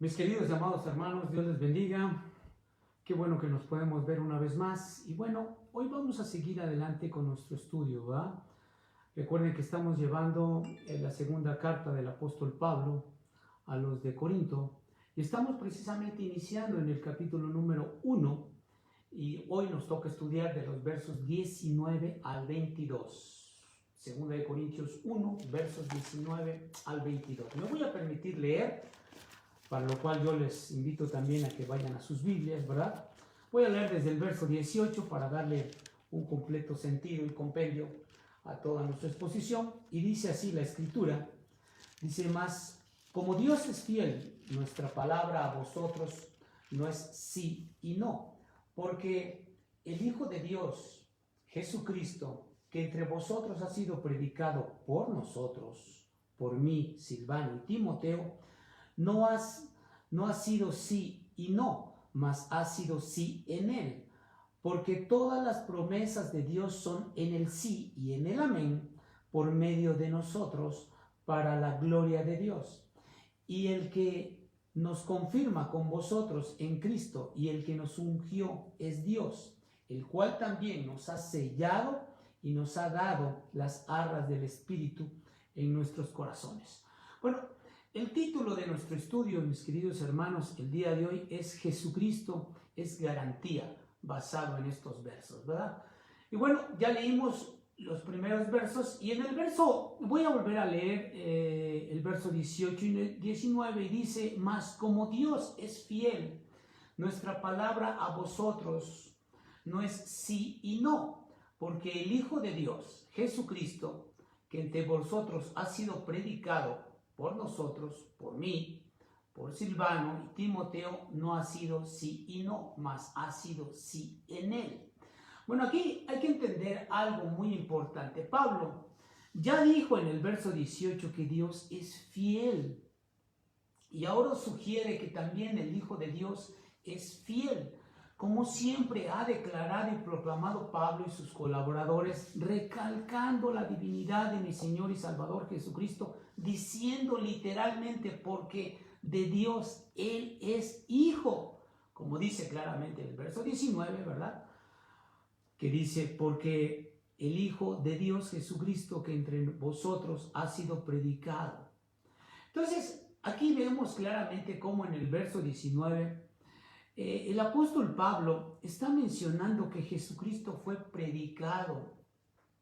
Mis queridos y amados hermanos, Dios les bendiga. Qué bueno que nos podemos ver una vez más. Y bueno, hoy vamos a seguir adelante con nuestro estudio, ¿verdad? Recuerden que estamos llevando la segunda carta del apóstol Pablo a los de Corinto. Y estamos precisamente iniciando en el capítulo número 1. Y hoy nos toca estudiar de los versos 19 al 22. Segunda de Corintios 1, versos 19 al 22. Me voy a permitir leer, para lo cual yo les invito también a que vayan a sus Biblias, ¿verdad? Voy a leer desde el verso 18 para darle un completo sentido y compendio a toda nuestra exposición. Y dice así la Escritura, dice más, como Dios es fiel, nuestra palabra a vosotros no es sí y no, porque el Hijo de Dios, Jesucristo, que entre vosotros ha sido predicado por nosotros, por mí, Silvano y Timoteo, no ha sido sí y no, mas ha sido sí en él, porque todas las promesas de Dios son en el sí y en el amén, por medio de nosotros, para la gloria de Dios. Y el que nos confirma con vosotros en Cristo y el que nos ungió es Dios, el cual también nos ha sellado y nos ha dado las arras del Espíritu en nuestros corazones. Bueno, el título de nuestro estudio, mis queridos hermanos, el día de hoy es Jesucristo es garantía, basado en estos versos, ¿verdad? Y bueno, ya leímos los primeros versos y en el verso, voy a volver a leer el verso 18 y 19 y dice, mas como Dios es fiel, nuestra palabra a vosotros no es sí y no, porque el Hijo de Dios, Jesucristo, que entre vosotros ha sido predicado por nosotros, por mí, por Silvano y Timoteo, no ha sido sí y no, mas ha sido sí en él. Bueno, aquí hay que entender algo muy importante. Pablo ya dijo en el verso 18 que Dios es fiel. Y ahora sugiere que también el Hijo de Dios es fiel. Como siempre ha declarado y proclamado Pablo y sus colaboradores, recalcando la divinidad de mi Señor y Salvador Jesucristo, diciendo literalmente porque de Dios Él es Hijo, como dice claramente el verso 19, ¿verdad? Que dice, porque el Hijo de Dios Jesucristo que entre vosotros ha sido predicado. Entonces, aquí vemos claramente cómo en el verso 19, el apóstol Pablo está mencionando que Jesucristo fue predicado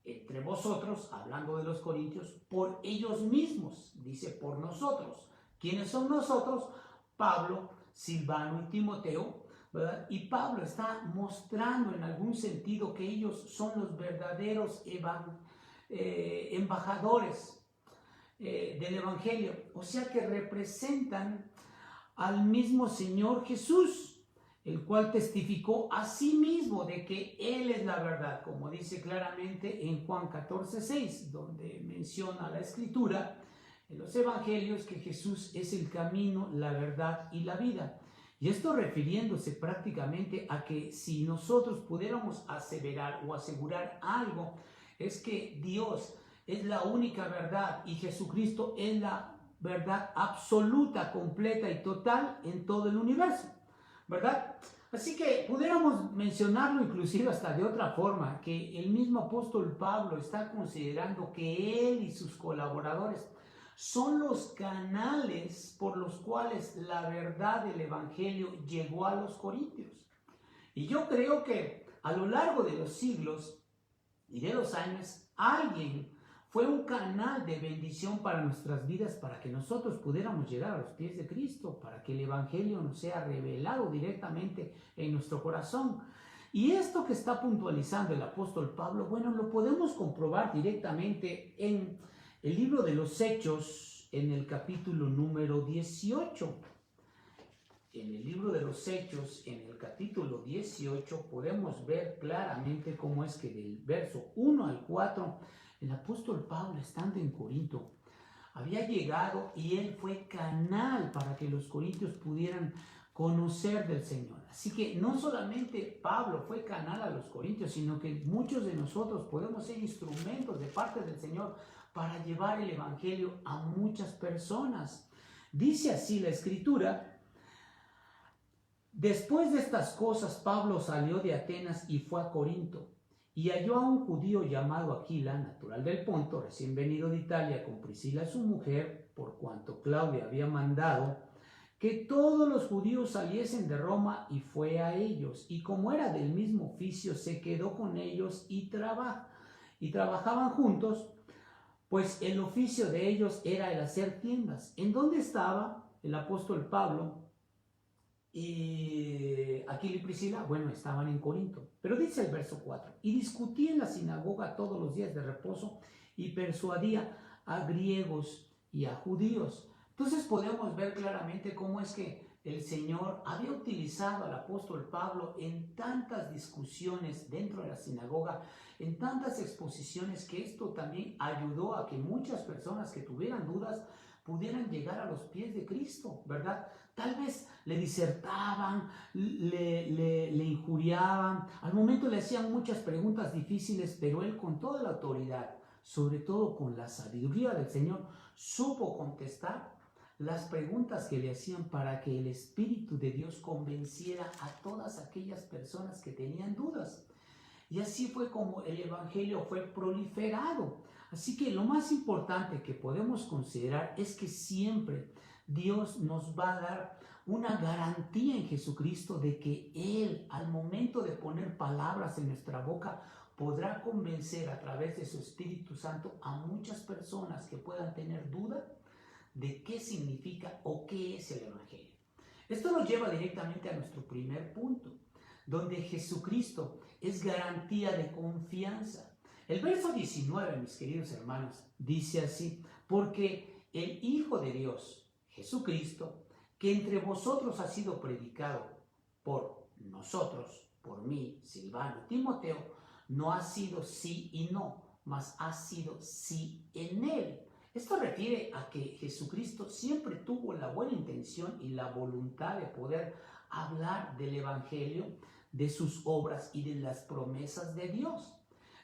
entre vosotros, hablando de los corintios, por ellos mismos, dice por nosotros. ¿Quiénes son nosotros? Pablo, Silvano y Timoteo, ¿verdad? Y Pablo está mostrando en algún sentido que ellos son los verdaderos embajadores del Evangelio, o sea que representan al mismo Señor Jesús, el cual testificó a sí mismo de que Él es la verdad, como dice claramente en Juan 14:6, donde menciona la Escritura en los Evangelios que Jesús es el camino, la verdad y la vida. Y esto refiriéndose prácticamente a que si nosotros pudiéramos aseverar o asegurar algo, es que Dios es la única verdad y Jesucristo es la verdad absoluta, completa y total en todo el universo, ¿verdad? Así que pudiéramos mencionarlo inclusive hasta de otra forma, que el mismo apóstol Pablo está considerando que él y sus colaboradores son los canales por los cuales la verdad del Evangelio llegó a los corintios. Y yo creo que a lo largo de los siglos y de los años, alguien fue un canal de bendición para nuestras vidas, para que nosotros pudiéramos llegar a los pies de Cristo, para que el Evangelio nos sea revelado directamente en nuestro corazón. Y esto que está puntualizando el apóstol Pablo, bueno, lo podemos comprobar directamente en el libro de los Hechos, en el capítulo número 18. En el libro de los Hechos, en el capítulo 18, podemos ver claramente cómo es que del verso 1 al 4, el apóstol Pablo, estando en Corinto, había llegado y él fue canal para que los corintios pudieran conocer del Señor. Así que no solamente Pablo fue canal a los corintios, sino que muchos de nosotros podemos ser instrumentos de parte del Señor para llevar el Evangelio a muchas personas. Dice así la Escritura Después de estas cosas, Pablo salió de Atenas y fue a Corinto, y halló a un judío llamado Aquila, natural del Ponto, recién venido de Italia, con Priscila su mujer, por cuanto Claudia había mandado que todos los judíos saliesen de Roma, y fue a ellos, y como era del mismo oficio, se quedó con ellos y trabajaban juntos, pues el oficio de ellos era el hacer tiendas. ¿En dónde estaba el apóstol Pablo y Aquila y Priscila? Bueno, estaban en Corinto. Pero dice el verso 4, y discutía en la sinagoga todos los días de reposo y persuadía a griegos y a judíos. Entonces podemos ver claramente cómo es que el Señor había utilizado al apóstol Pablo en tantas discusiones dentro de la sinagoga, en tantas exposiciones, que esto también ayudó a que muchas personas que tuvieran dudas pudieran llegar a los pies de Cristo, ¿verdad? Tal vez le disertaban, le injuriaban, al momento le hacían muchas preguntas difíciles, pero él, con toda la autoridad, sobre todo con la sabiduría del Señor, supo contestar las preguntas que le hacían para que el Espíritu de Dios convenciera a todas aquellas personas que tenían dudas. Y así fue como el Evangelio fue proliferado. Así que lo más importante que podemos considerar es que siempre Dios nos va a dar una garantía en Jesucristo de que Él, al momento de poner palabras en nuestra boca, podrá convencer a través de su Espíritu Santo a muchas personas que puedan tener duda de qué significa o qué es el Evangelio. Esto nos lleva directamente a nuestro primer punto, donde Jesucristo es garantía de confianza. El verso 19, mis queridos hermanos, dice así: porque el Hijo de Dios, Jesucristo, que entre vosotros ha sido predicado por nosotros, por mí, Silvano, Timoteo, no ha sido sí y no, mas ha sido sí en él. Esto refiere a que Jesucristo siempre tuvo la buena intención y la voluntad de poder hablar del Evangelio, de sus obras y de las promesas de Dios.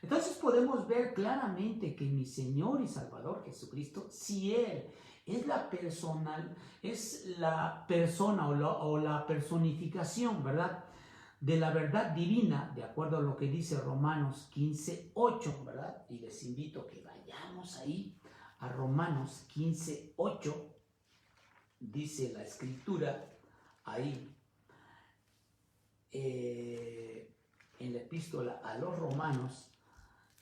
Entonces podemos ver claramente que mi Señor y Salvador Jesucristo, si Él es la persona o la personificación, ¿verdad?, de la verdad divina, de acuerdo a lo que dice Romanos 15:8, ¿verdad? Y les invito a que vayamos ahí a Romanos 15:8, dice la Escritura ahí, en la epístola a los Romanos,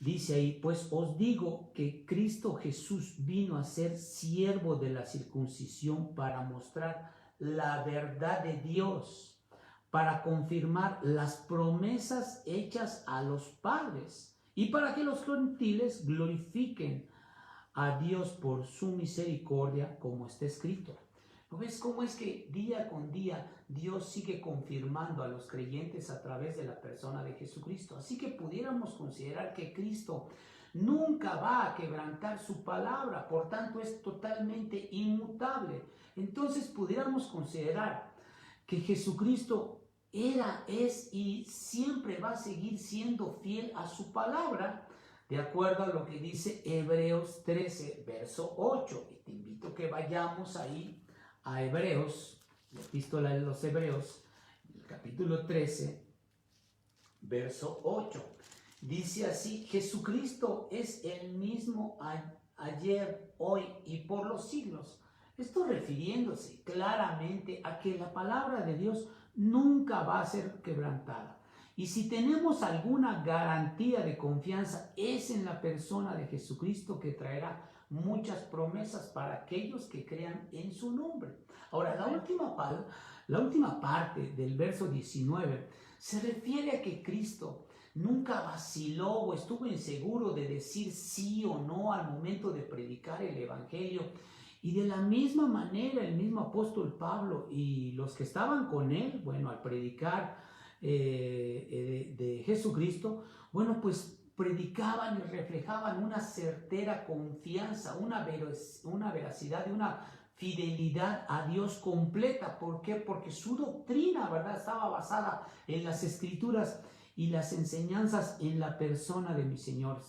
dice ahí: pues os digo que Cristo Jesús vino a ser siervo de la circuncisión para mostrar la verdad de Dios, para confirmar las promesas hechas a los padres y para que los gentiles glorifiquen a Dios por su misericordia, como está escrito. ¿No ves cómo es que día con día Dios sigue confirmando a los creyentes a través de la persona de Jesucristo? Así que pudiéramos considerar que Cristo nunca va a quebrantar su palabra, por tanto es totalmente inmutable. Entonces pudiéramos considerar que Jesucristo era, es y siempre va a seguir siendo fiel a su palabra, de acuerdo a lo que dice Hebreos 13, verso 8. Y te invito a que vayamos ahí a Hebreos, la epístola de los Hebreos, el capítulo 13, verso 8. Dice así: Jesucristo es el mismo ayer, hoy y por los siglos. Esto refiriéndose claramente a que la palabra de Dios nunca va a ser quebrantada. Y si tenemos alguna garantía de confianza, es en la persona de Jesucristo, que traerá muchas promesas para aquellos que crean en su nombre. Ahora, la última parte del verso 19 se refiere a que Cristo nunca vaciló o estuvo inseguro de decir sí o no al momento de predicar el Evangelio. Y de la misma manera, el mismo apóstol Pablo y los que estaban con él, bueno, al predicar de Jesucristo, bueno, pues predicaban y reflejaban una certera confianza, una veracidad y una fidelidad a Dios completa. ¿Por qué? Porque su doctrina, ¿verdad?, estaba basada en las Escrituras y las enseñanzas en la persona de mi Señor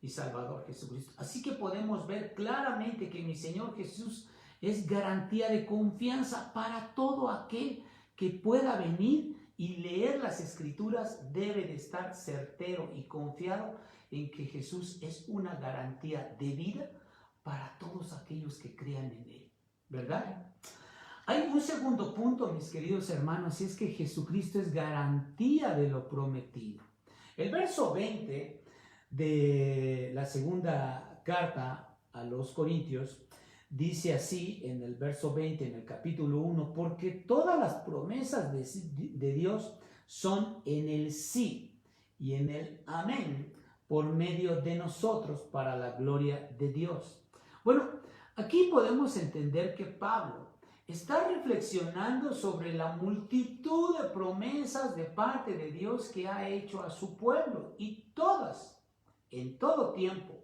y Salvador Jesucristo. Así que podemos ver claramente que mi Señor Jesús es garantía de confianza para todo aquel que pueda venir y leer las Escrituras debe de estar certero y confiado en que Jesús es una garantía de vida para todos aquellos que crean en Él, ¿verdad? Hay un segundo punto, mis queridos hermanos, y es que Jesucristo es garantía de lo prometido. El verso 20 de la segunda carta a los Corintios dice así en el verso 20, en el capítulo 1, porque todas las promesas de Dios son en el sí y en el amén por medio de nosotros para la gloria de Dios. Bueno, aquí podemos entender que Pablo está reflexionando sobre la multitud de promesas de parte de Dios que ha hecho a su pueblo y todas, en todo tiempo,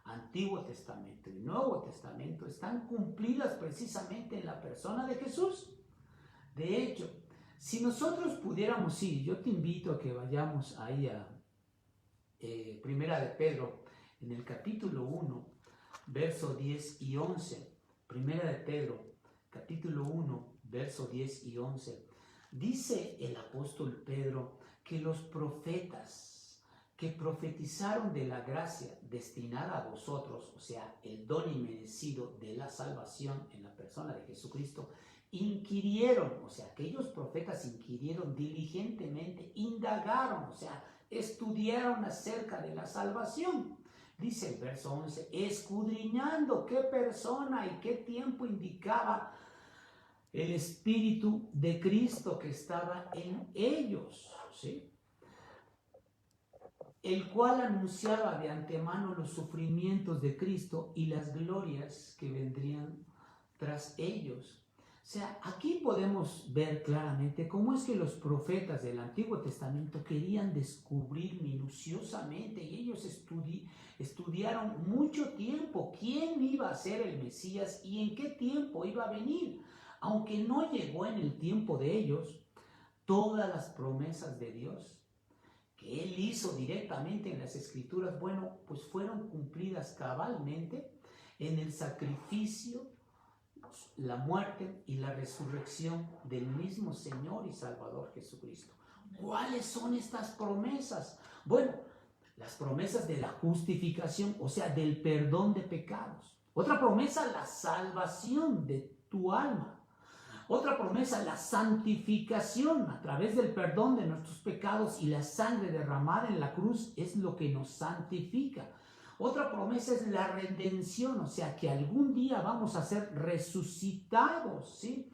Antiguo Testamento y Nuevo Testamento, están cumplidas precisamente en la persona de Jesús. De hecho, si nosotros pudiéramos ir, yo te invito a que vayamos ahí a Primera de Pedro, en el capítulo 1, verso 10 y 11. Primera de Pedro, capítulo 1, verso 10 y 11. Dice el apóstol Pedro que los profetas que profetizaron de la gracia destinada a vosotros, o sea, el don inmerecido de la salvación en la persona de Jesucristo, inquirieron, o sea, aquellos profetas inquirieron diligentemente, indagaron, o sea, estudiaron acerca de la salvación. Dice el verso 11, escudriñando qué persona y qué tiempo indicaba el Espíritu de Cristo que estaba en ellos, ¿sí? El cual anunciaba de antemano los sufrimientos de Cristo y las glorias que vendrían tras ellos. O sea, aquí podemos ver claramente cómo es que los profetas del Antiguo Testamento querían descubrir minuciosamente y ellos estudiaron mucho tiempo quién iba a ser el Mesías y en qué tiempo iba a venir. Aunque no llegó en el tiempo de ellos, todas las promesas de Dios que Él hizo directamente en las Escrituras, bueno, pues fueron cumplidas cabalmente en el sacrificio, la muerte y la resurrección del mismo Señor y Salvador Jesucristo. ¿Cuáles son estas promesas? Bueno, las promesas de la justificación, o sea, del perdón de pecados. Otra promesa, la salvación de tu alma. Otra promesa, la santificación a través del perdón de nuestros pecados y la sangre derramada en la cruz es lo que nos santifica. Otra promesa es la redención, o sea que algún día vamos a ser resucitados, ¿sí?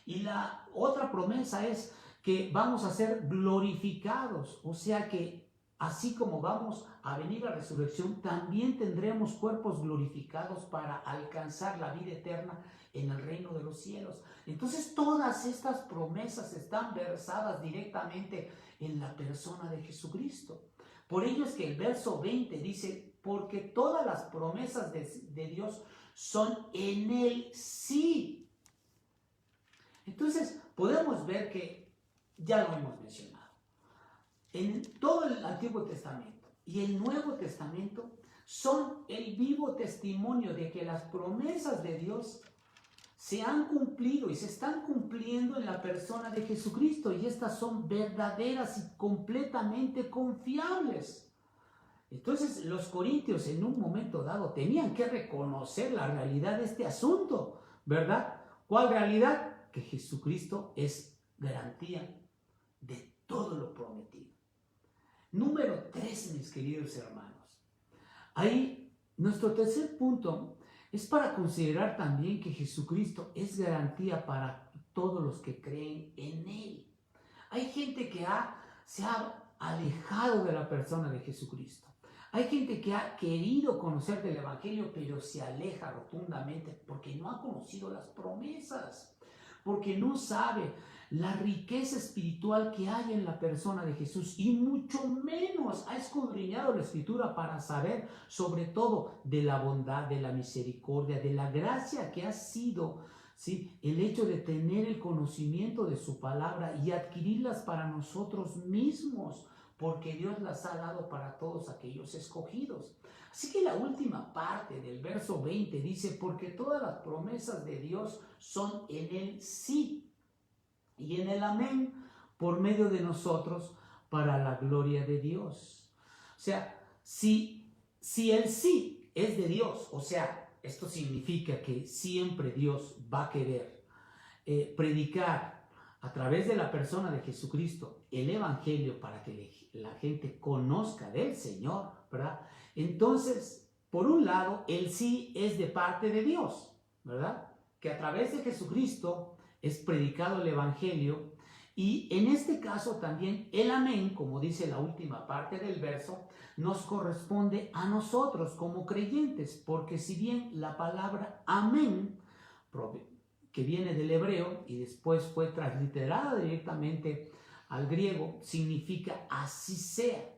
Y la otra promesa es que vamos a ser glorificados, o sea que así como vamos a venir a resurrección, también tendremos cuerpos glorificados para alcanzar la vida eterna en el reino de los cielos. Entonces todas estas promesas están versadas directamente en la persona de Jesucristo. Por ello es que el verso 20 dice, porque todas las promesas de Dios son en el sí. Entonces podemos ver que ya lo hemos mencionado. En todo el Antiguo Testamento y el Nuevo Testamento son el vivo testimonio de que las promesas de Dios se han cumplido y se están cumpliendo en la persona de Jesucristo, y estas son verdaderas y completamente confiables. Entonces los corintios en un momento dado tenían que reconocer la realidad de este asunto, ¿verdad? ¿Cuál realidad? Que Jesucristo es garantía de todo lo prometido. Número 3, mis queridos hermanos. Ahí nuestro tercer punto es para considerar también que Jesucristo es garantía para todos los que creen en Él. Hay gente que se ha alejado de la persona de Jesucristo. Hay gente que ha querido conocer del Evangelio, pero se aleja rotundamente porque no ha conocido las promesas, porque no sabe la riqueza espiritual que hay en la persona de Jesús, y mucho menos ha escudriñado la Escritura para saber sobre todo de la bondad, de la misericordia, de la gracia que ha sido, ¿sí?, el hecho de tener el conocimiento de su palabra y adquirirlas para nosotros mismos, porque Dios las ha dado para todos aquellos escogidos. Así que la última parte del verso 20 dice, porque todas las promesas de Dios son en el sí. y en el amén por medio de nosotros para la gloria de Dios. O sea, si el sí es de Dios, o sea, esto significa que siempre Dios va a querer predicar a través de la persona de Jesucristo el evangelio para que la gente conozca del Señor, ¿verdad? Entonces, por un lado, el sí es de parte de Dios, ¿verdad? Que a través de Jesucristo es predicado el evangelio, y en este caso también el amén, como dice la última parte del verso, nos corresponde a nosotros como creyentes, porque si bien la palabra amén, que viene del hebreo y después fue transliterada directamente al griego, significa así sea.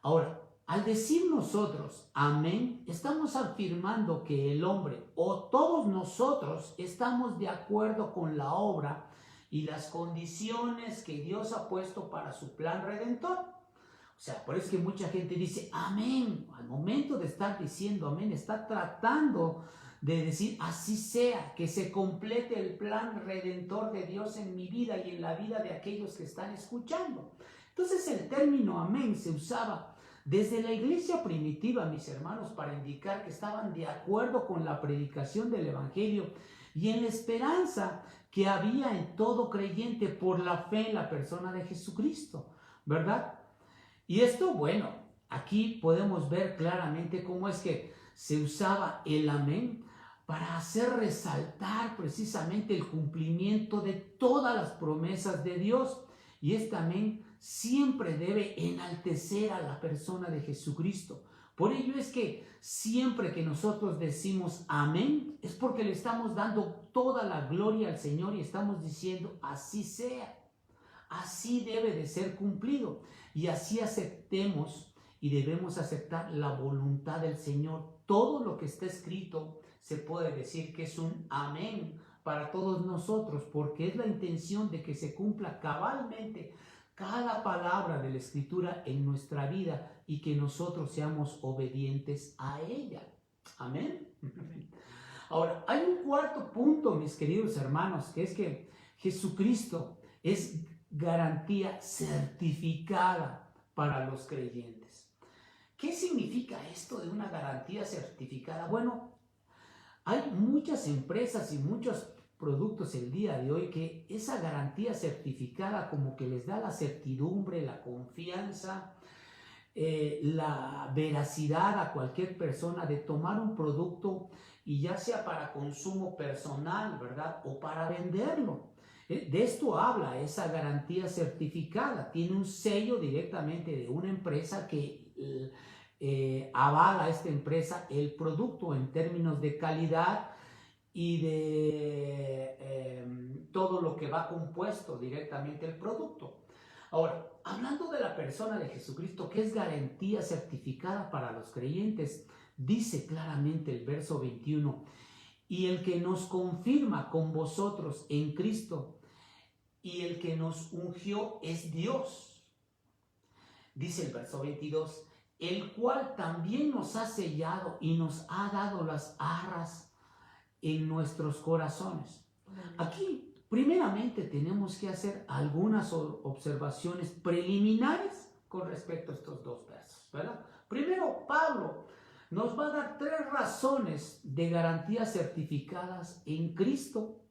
Ahora, al decir nosotros amén, estamos afirmando que el hombre o todos nosotros estamos de acuerdo con la obra y las condiciones que Dios ha puesto para su plan redentor. O sea, por eso es que mucha gente dice amén. Al momento de estar diciendo amén, está tratando de decir así sea, que se complete el plan redentor de Dios en mi vida y en la vida de aquellos que están escuchando. Entonces el término amén se usaba desde la iglesia primitiva, mis hermanos, para indicar que estaban de acuerdo con la predicación del evangelio y en la esperanza que había en todo creyente por la fe en la persona de Jesucristo, ¿verdad? Y esto, bueno, aquí podemos ver claramente cómo es que se usaba el amén para hacer resaltar precisamente el cumplimiento de todas las promesas de Dios. Y este amén siempre debe enaltecer a la persona de Jesucristo. Por ello es que siempre que nosotros decimos amén, es porque le estamos dando toda la gloria al Señor y estamos diciendo así sea. Así debe de ser cumplido y así aceptemos y debemos aceptar la voluntad del Señor. Todo lo que está escrito se puede decir que es un amén para todos nosotros, porque es la intención de que se cumpla cabalmente cada palabra de la Escritura en nuestra vida y que nosotros seamos obedientes a ella. Amén. Ahora, hay un cuarto punto, mis queridos hermanos, que es que Jesucristo es garantía certificada para los creyentes. ¿Qué significa esto de una garantía certificada? Bueno, hay muchas empresas y muchos productos el día de hoy que esa garantía certificada como que les da la certidumbre, la confianza, la veracidad a cualquier persona de tomar un producto y ya sea para consumo personal, ¿verdad? O para venderlo. De esto habla esa garantía certificada. Tiene un sello directamente de una empresa que avala a esta empresa el producto en términos de calidad y de todo lo que va compuesto directamente el producto. Ahora, hablando de la persona de Jesucristo, que es garantía certificada para los creyentes, dice claramente el verso 21, y el que nos confirma con vosotros en Cristo y el que nos ungió es Dios. Dice el verso 22, el cual también nos ha sellado y nos ha dado las arras en nuestros corazones. Aquí, primeramente, tenemos que hacer algunas observaciones preliminares con respecto a estos dos versos, ¿verdad? Primero, Pablo nos va a dar 3 razones de garantías certificadas en Cristo,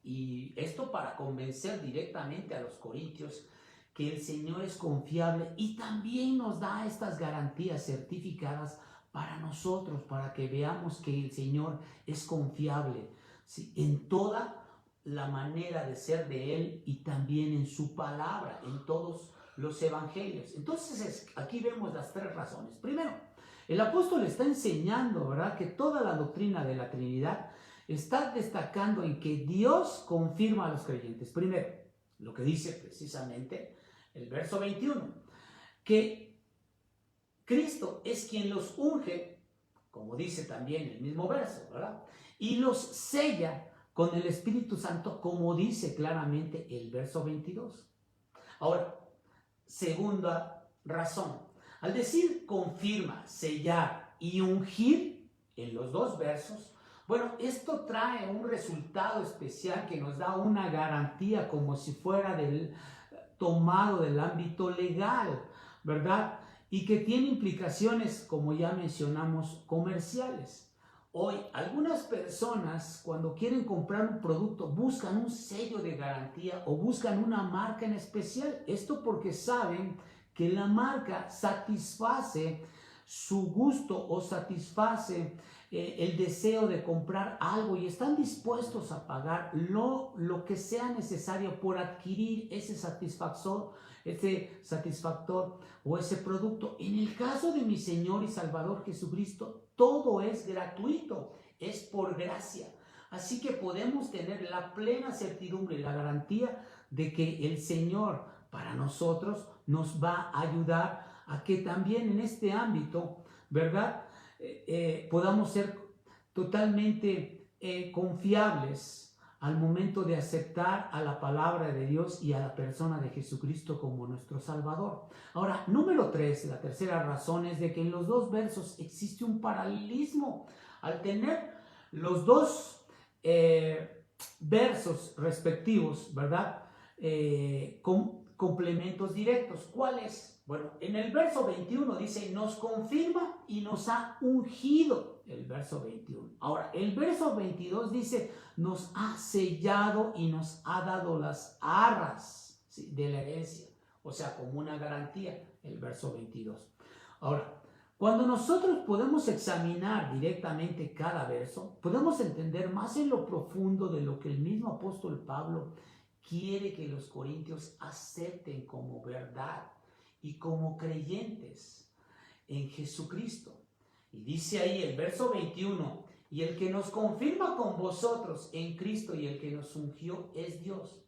y esto para convencer directamente a los corintios que el Señor es confiable, y también nos da estas garantías certificadas para nosotros, para que veamos que el Señor es confiable, ¿sí?, en toda la manera de ser de Él y también en su palabra, en todos los evangelios. Entonces aquí vemos las 3 razones. Primero, el apóstol está enseñando, ¿verdad?, que toda la doctrina de la Trinidad está destacando en que Dios confirma a los creyentes. Primero, lo que dice precisamente el verso 21, que Cristo es quien los unge, como dice también el mismo verso, ¿verdad?, y los sella con el Espíritu Santo, como dice claramente el verso 22. Ahora, segunda razón, al decir confirma, sellar y ungir en los 2 versos, Bueno, esto trae un resultado especial que nos da una garantía como si fuera tomado del ámbito legal, ¿verdad? Y que tiene implicaciones, como ya mencionamos, comerciales. Hoy, algunas personas cuando quieren comprar un producto buscan un sello de garantía o buscan una marca en especial. Esto porque saben que la marca satisface su gusto o satisface el deseo de comprar algo y están dispuestos a pagar lo que sea necesario por adquirir ese satisfactor o ese producto. En el caso de mi Señor y Salvador Jesucristo, todo es gratuito, es por gracia. Así que podemos tener la plena certidumbre y la garantía de que el Señor para nosotros nos va a ayudar a que también en este ámbito, ¿verdad? Podamos ser totalmente confiables al momento de aceptar a la palabra de Dios y a la persona de Jesucristo como nuestro Salvador. Ahora, número 3, la tercera razón es de que en los dos versos existe un paralelismo. Al tener los dos versos respectivos, ¿verdad? Con complementos directos. ¿Cuál es? Bueno, en el verso 21 dice, nos confirma y nos ha ungido. El verso 21. Ahora, el verso 22 dice, nos ha sellado y nos ha dado las arras, ¿sí?, de la herencia. O sea, como una garantía, el verso 22. Ahora, cuando nosotros podemos examinar directamente cada verso, podemos entender más en lo profundo de lo que el mismo apóstol Pablo quiere que los corintios acepten como verdad y como creyentes en Jesucristo. Y dice ahí el verso 21, y el que nos confirma con vosotros en Cristo y el que nos ungió es Dios.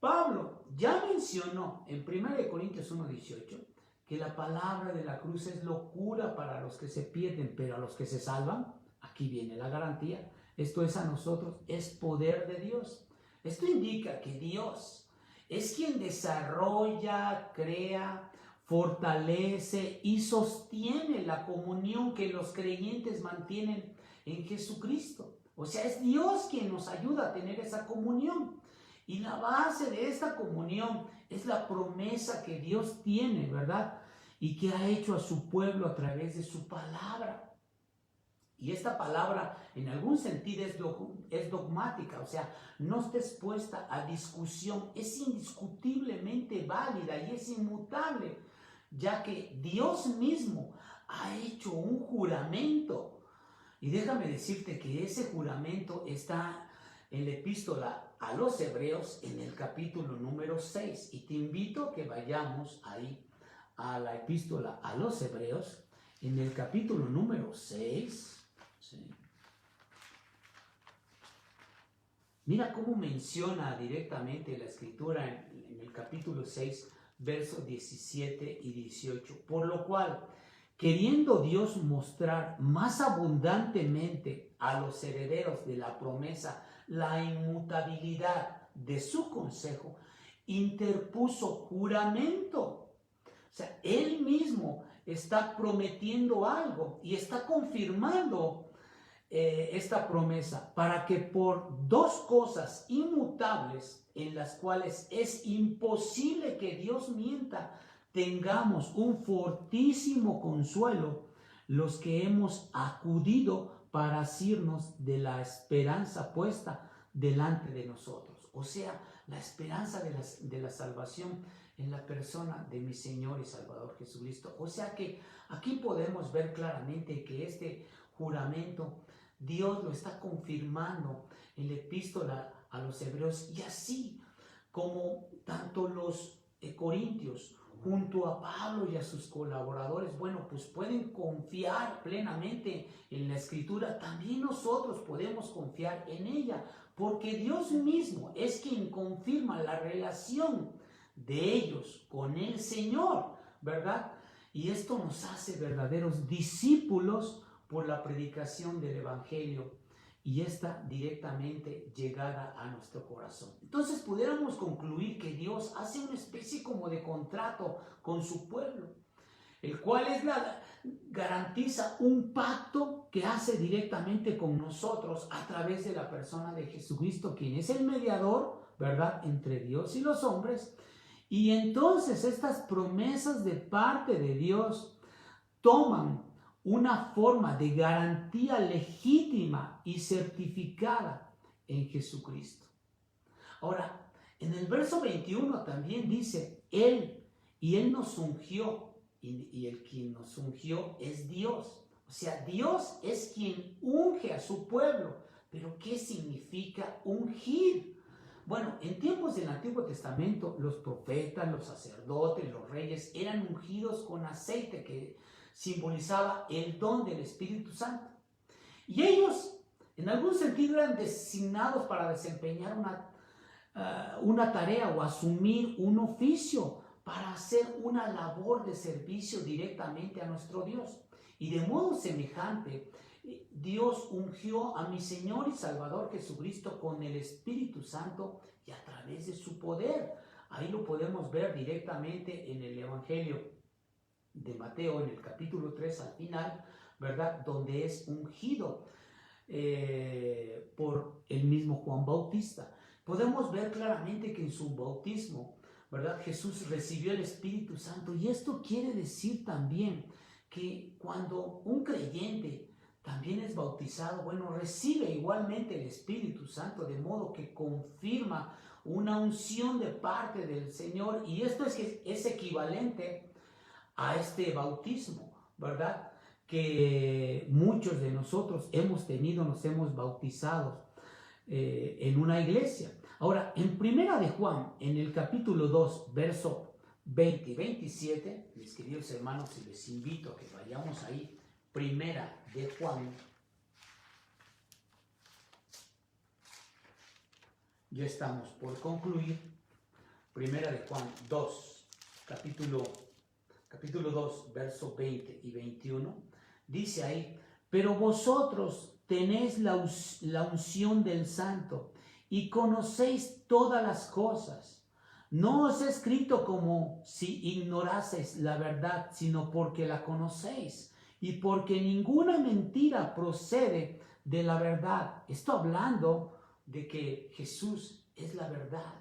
Pablo ya mencionó en 1 Corintios 1:18 que la palabra de la cruz es locura para los que se pierden, pero a los que se salvan, aquí viene la garantía, esto es a nosotros, es poder de Dios. Esto indica que Dios es quien desarrolla, crea, fortalece y sostiene la comunión que los creyentes mantienen en Jesucristo. O sea, es Dios quien nos ayuda a tener esa comunión. Y la base de esta comunión es la promesa que Dios tiene, ¿verdad? Y que ha hecho a su pueblo a través de su palabra. Y esta palabra en algún sentido es dogmática, o sea, no está expuesta a discusión, es indiscutiblemente válida y es inmutable, ya que Dios mismo ha hecho un juramento. Y déjame decirte que ese juramento está en la epístola a los Hebreos en el capítulo número 6. Y te invito a que vayamos ahí a la epístola a los Hebreos en el capítulo número 6. ¿Sí? Mira cómo menciona directamente la escritura en el capítulo 6, versos 17 y 18. Por lo cual, queriendo Dios mostrar más abundantemente a los herederos de la promesa la inmutabilidad de su consejo, interpuso juramento. O sea, Él mismo está prometiendo algo y está confirmando esta promesa para que por dos cosas inmutables en las cuales es imposible que Dios mienta, tengamos un fortísimo consuelo los que hemos acudido para asirnos de la esperanza puesta delante de nosotros. O sea, la esperanza de la salvación en la persona de mi Señor y Salvador Jesucristo. O sea que aquí podemos ver claramente que este juramento Dios lo está confirmando en la epístola a los Hebreos, y así como tanto los corintios junto a Pablo y a sus colaboradores, bueno, pues pueden confiar plenamente en la escritura, también nosotros podemos confiar en ella, porque Dios mismo es quien confirma la relación de ellos con el Señor, ¿verdad? Y esto nos hace verdaderos discípulos por la predicación del Evangelio y esta directamente llegada a nuestro corazón. Entonces pudiéramos concluir que Dios hace una especie como de contrato con su pueblo. el cual garantiza un pacto que hace directamente con nosotros a través de la persona de Jesucristo, quien es el mediador, ¿verdad?, entre Dios y los hombres. Y entonces estas promesas de parte de Dios toman una forma de garantía legítima y certificada en Jesucristo. Ahora, en el verso 21 también dice, Él nos ungió, y el quien nos ungió es Dios. O sea, Dios es quien unge a su pueblo. Pero ¿qué significa ungir? Bueno, en tiempos del Antiguo Testamento, los profetas, los sacerdotes, los reyes eran ungidos con aceite que simbolizaba el don del Espíritu Santo. Y ellos, en algún sentido, eran designados para desempeñar una tarea o asumir un oficio para hacer una labor de servicio directamente a nuestro Dios. Y de modo semejante, Dios ungió a mi Señor y Salvador Jesucristo con el Espíritu Santo y a través de su poder. Ahí lo podemos ver directamente en el Evangelio de Mateo, en el capítulo 3 al final, ¿verdad?, donde es ungido por el mismo Juan Bautista. Podemos ver claramente que en su bautismo, ¿verdad?, Jesús recibió el Espíritu Santo, y esto quiere decir también que cuando un creyente también es bautizado, bueno, recibe igualmente el Espíritu Santo, de modo que confirma una unción de parte del Señor, y esto es equivalente a este bautismo, ¿verdad?, que muchos de nosotros hemos tenido, nos hemos bautizado en una iglesia. Ahora, en Primera de Juan, en el capítulo 2, verso 20 y 27, mis queridos hermanos, y les invito a que vayamos ahí, Primera de Juan. Ya estamos por concluir. Primera de Juan 2, capítulo 2, verso 20 y 21, dice ahí, pero vosotros tenéis la unción del Santo y conocéis todas las cosas. No os he escrito como si ignoraseis la verdad, sino porque la conocéis y porque ninguna mentira procede de la verdad. Esto hablando de que Jesús es la verdad.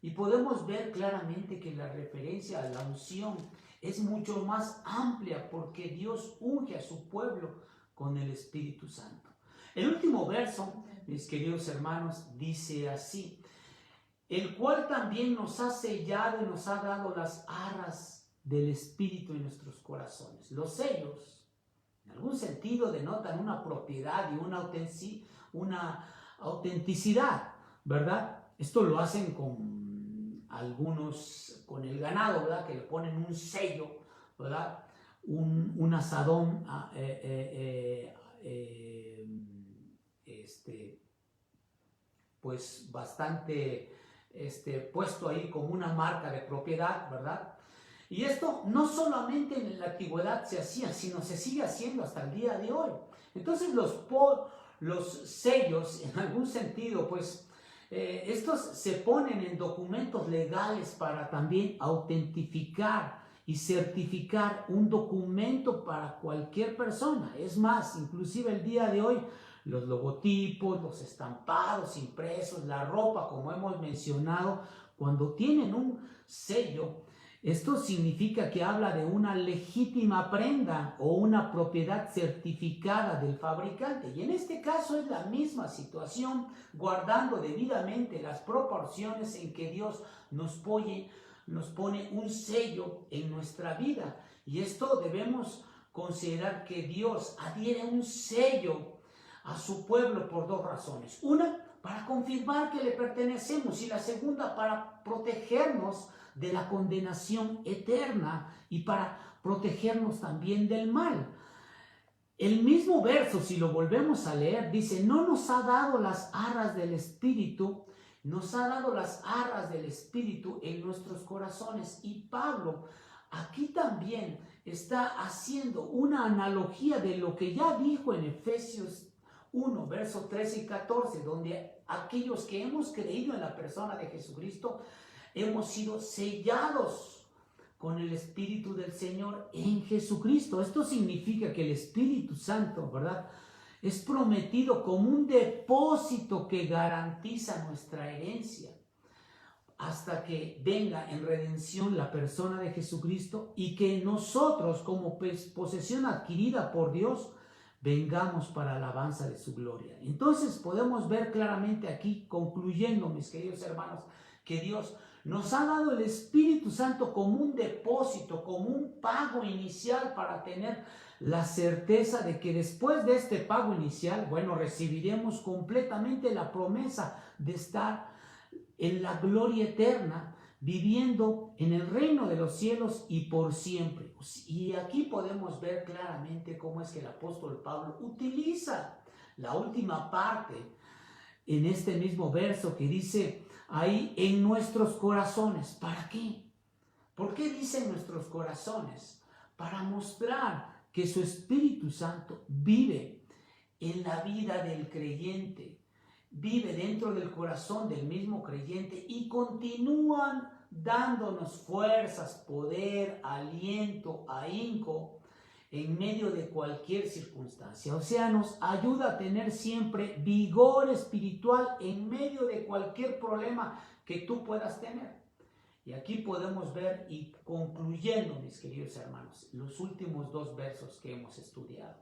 Y podemos ver claramente que la referencia a la unción es mucho más amplia, porque Dios unge a su pueblo con el Espíritu Santo. El último verso, mis queridos hermanos, dice así, el cual también nos ha sellado y nos ha dado las arras del Espíritu en nuestros corazones. Los sellos, en algún sentido, denotan una propiedad y una autenticidad, ¿verdad? Esto lo hacen con el ganado, ¿verdad?, que le ponen un sello, ¿verdad?, un asadón pues bastante puesto ahí como una marca de propiedad, ¿verdad? Y esto no solamente en la antigüedad se hacía, sino se sigue haciendo hasta el día de hoy. Entonces los sellos, en algún sentido, pues estos se ponen en documentos legales para también autentificar y certificar un documento para cualquier persona. Es más, inclusive el día de hoy, los logotipos, los estampados impresos, la ropa, como hemos mencionado, cuando tienen un sello, esto significa que habla de una legítima prenda o una propiedad certificada del fabricante. Y en este caso es la misma situación, guardando debidamente las proporciones en que Dios nos pone un sello en nuestra vida. Y esto debemos considerar que Dios adhiere un sello a su pueblo por dos razones. Una, para confirmar que le pertenecemos, y la segunda, para protegernos de la condenación eterna y para protegernos también del mal. El mismo verso, si lo volvemos a leer, dice, no nos ha dado las arras del Espíritu, nos ha dado las arras del Espíritu en nuestros corazones. Y Pablo aquí también está haciendo una analogía de lo que ya dijo en Efesios 1, versos 13 y 14, donde aquellos que hemos creído en la persona de Jesucristo hemos sido sellados con el Espíritu del Señor en Jesucristo. Esto significa que el Espíritu Santo, ¿verdad?, es prometido como un depósito que garantiza nuestra herencia hasta que venga en redención la persona de Jesucristo y que nosotros, como posesión adquirida por Dios, vengamos para alabanza de su gloria. Entonces podemos ver claramente aquí, concluyendo, mis queridos hermanos, que Dios nos ha dado el Espíritu Santo como un depósito, como un pago inicial para tener la certeza de que después de este pago inicial, bueno, recibiremos completamente la promesa de estar en la gloria eterna, viviendo en el reino de los cielos y por siempre. Y aquí podemos ver claramente cómo es que el apóstol Pablo utiliza la última parte en este mismo verso que dice ahí, en nuestros corazones. ¿Para qué? ¿Por qué dice en nuestros corazones? Para mostrar que su Espíritu Santo vive en la vida del creyente, vive dentro del corazón del mismo creyente y continúan dándonos fuerzas, poder, aliento, ahínco en medio de cualquier circunstancia. O sea, nos ayuda a tener siempre vigor espiritual en medio de cualquier problema que tú puedas tener. Y aquí podemos ver, y concluyendo, mis queridos hermanos, los últimos dos versos que hemos estudiado,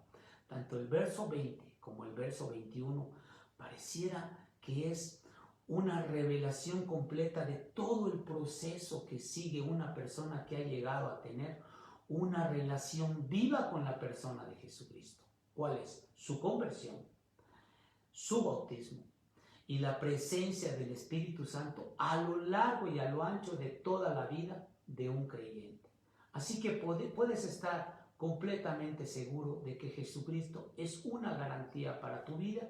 tanto el verso 20 como el verso 21, pareciera que es una revelación completa de todo el proceso que sigue una persona que ha llegado a tener una relación viva con la persona de Jesucristo. ¿Cuál es? Su conversión, su bautismo y la presencia del Espíritu Santo a lo largo y a lo ancho de toda la vida de un creyente. Así que puedes estar completamente seguro de que Jesucristo es una garantía para tu vida,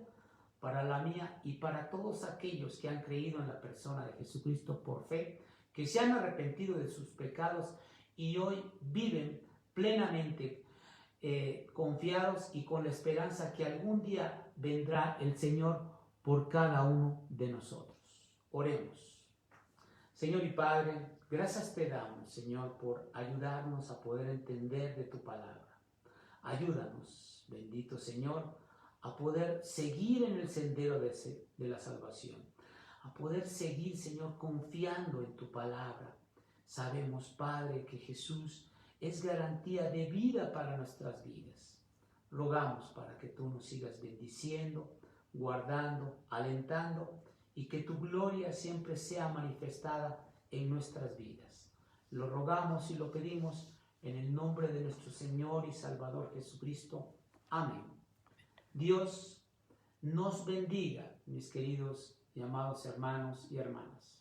para la mía y para todos aquellos que han creído en la persona de Jesucristo por fe, que se han arrepentido de sus pecados y hoy viven plenamente confiados y con la esperanza que algún día vendrá el Señor por cada uno de nosotros. Oremos. Señor y Padre, gracias te damos, Señor, por ayudarnos a poder entender de tu palabra. Ayúdanos, bendito Señor, a poder seguir en el sendero de la salvación, a poder seguir, Señor, confiando en tu palabra. Sabemos, Padre, que Jesús es garantía de vida para nuestras vidas. Rogamos para que tú nos sigas bendiciendo, guardando, alentando y que tu gloria siempre sea manifestada en nuestras vidas. Lo rogamos y lo pedimos en el nombre de nuestro Señor y Salvador Jesucristo. Amén. Dios nos bendiga, mis queridos y amados hermanos y hermanas.